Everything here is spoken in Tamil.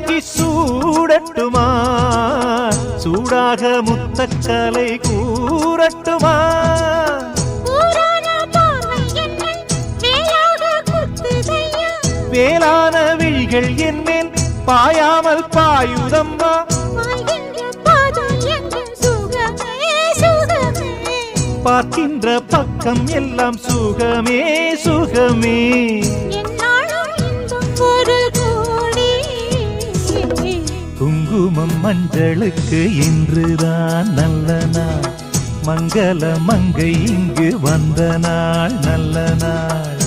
தீயாக்கி சூடட்டுமா சூடாக முத்தக்கலை கூறட்டுமா வேளான விழிகள் என்மேல் பாயாமல் பாயுதம்மா பார்க்கின்ற பக்கம் எல்லாம் சுகமே சுகமே குங்குமம் மஞ்சளுக்கு இன்றுதான் நல்ல நாள் மங்கள மங்கை இங்கு வந்த நாள் நல்ல நாள்